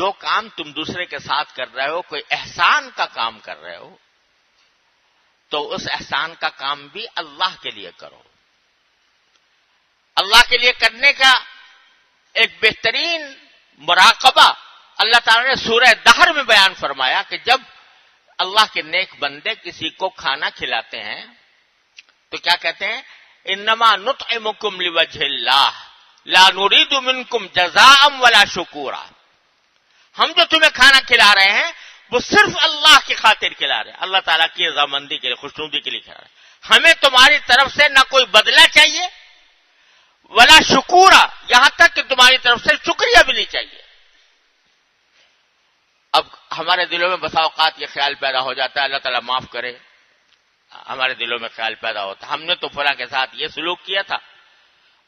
جو کام تم دوسرے کے ساتھ کر رہے ہو، کوئی احسان کا کام کر رہے ہو، تو اس احسان کا کام بھی اللہ کے لیے کرو. اللہ کے لیے کرنے کا ایک بہترین مراقبہ اللہ تعالی نے سورہ دہر میں بیان فرمایا کہ جب اللہ کے نیک بندے کسی کو کھانا کھلاتے ہیں تو کیا کہتے ہیں؟ انما نطعمکم لوجہ اللہ لا نريد منکم جزاء ولا شکورا. ہم جو تمہیں کھانا کھلا رہے ہیں وہ صرف اللہ کی خاطر کھلا رہے ہیں، اللہ تعالیٰ کی رضامندی کے لیے، خوشنودی کے لیے کھلا رہے ہیں. ہمیں تمہاری طرف سے نہ کوئی بدلہ چاہیے ولا شکورا، یہاں تک کہ تمہاری طرف سے شکریہ بھی نہیں چاہیے. اب ہمارے دلوں میں بسا اوقات یہ خیال پیدا ہو جاتا ہے، اللہ تعالیٰ معاف کرے، ہمارے دلوں میں خیال پیدا ہوتا ہے ہم نے تو فلاں کے ساتھ یہ سلوک کیا تھا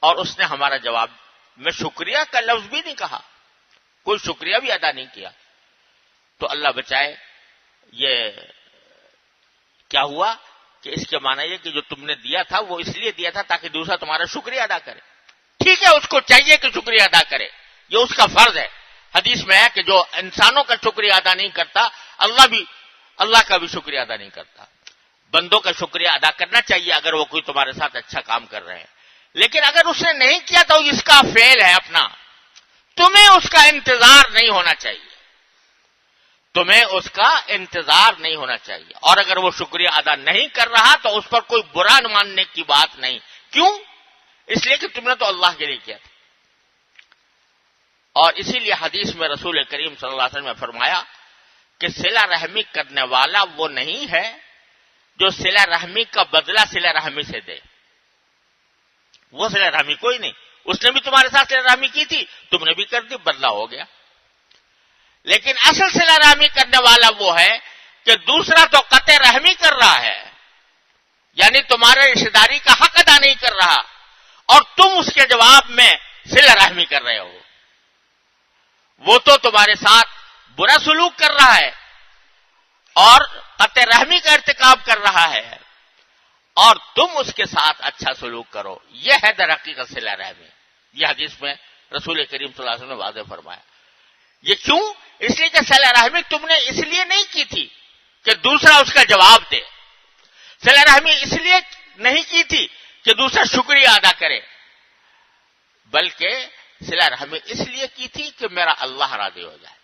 اور اس نے ہمارا جواب میں شکریہ کا لفظ بھی نہیں کہا، کوئی شکریہ بھی ادا نہیں کیا. تو اللہ بچائے، یہ کیا ہوا کہ اس کے معنی یہ کہ جو تم نے دیا تھا وہ اس لیے دیا تھا تاکہ دوسرا تمہارا شکریہ ادا کرے. ٹھیک ہے، اس کو چاہیے کہ شکریہ ادا کرے، یہ اس کا فرض ہے. حدیث میں ہے کہ جو انسانوں کا شکریہ ادا نہیں کرتا اللہ کا بھی شکریہ ادا نہیں کرتا. بندوں کا شکریہ ادا کرنا چاہیے اگر وہ کوئی تمہارے ساتھ اچھا کام کر رہے ہیں، لیکن اگر اس نے نہیں کیا تو اس کا فعل ہے اپنا، تمہیں اس کا انتظار نہیں ہونا چاہیے، تمہیں اس کا انتظار نہیں ہونا چاہیے. اور اگر وہ شکریہ ادا نہیں کر رہا تو اس پر کوئی برا ماننے کی بات نہیں. کیوں؟ اس لیے کہ تم نے تو اللہ کے لیے کیا تھا. اور اسی لیے حدیث میں رسول کریم صلی اللہ علیہ وسلم نے فرمایا کہ صلہ رحمی کرنے والا وہ نہیں ہے جو صلہ رحمی کا بدلہ صلہ رحمی سے دے. وہ صلہ رحمی کوئی نہیں، اس نے بھی تمہارے ساتھ صلہ رحمی کی تھی، تم نے بھی کر دی، بدلہ ہو گیا. لیکن اصل صلہ رحمی کرنے والا وہ ہے کہ دوسرا تو قطع رحمی کر رہا ہے، یعنی تمہارے رشتہ داری کا حق ادا نہیں کر رہا اور تم اس کے جواب میں صلہ رحمی کر رہے ہو. وہ تو تمہارے ساتھ برا سلوک کر رہا ہے اور قطع رحمی کا ارتکاب کر رہا ہے اور تم اس کے ساتھ اچھا سلوک کرو. یہ ہے در حقیقت صلہ رحمی. یہ حدیث میں رسول کریم صلی اللہ علیہ وسلم نے واضح فرمایا. یہ کیوں؟ اس لیے کہ صلہ رحمی تم نے اس لیے نہیں کی تھی کہ دوسرا اس کا جواب دے، صلہ رحمی اس لیے نہیں کی تھی کہ دوسرا شکریہ ادا کرے، بلکہ صلہ رحمی اس لیے کی تھی کہ میرا اللہ راضی ہو جائے.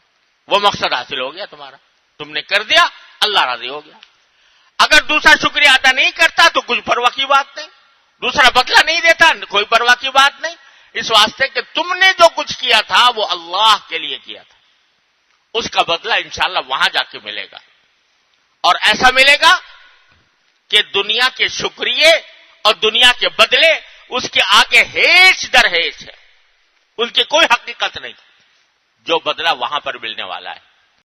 وہ مقصد حاصل ہو گیا تمہارا، تم نے کر دیا، اللہ راضی ہو گیا. اگر دوسرا شکریہ ادا نہیں کرتا تو کچھ پرواہ کی بات نہیں، دوسرا بدلہ نہیں دیتا کوئی پرواہ کی بات نہیں، اس واسطے کہ تم نے جو کچھ کیا تھا وہ اللہ کے لیے کیا تھا، اس کا بدلہ انشاءاللہ وہاں جا کے ملے گا. اور ایسا ملے گا کہ دنیا کے شکریہ اور دنیا کے بدلے اس کے آگے ہیچ در ہیچ ہے، ان کی کوئی حقیقت نہیں. جو بدلہ وہاں پر ملنے والا ہے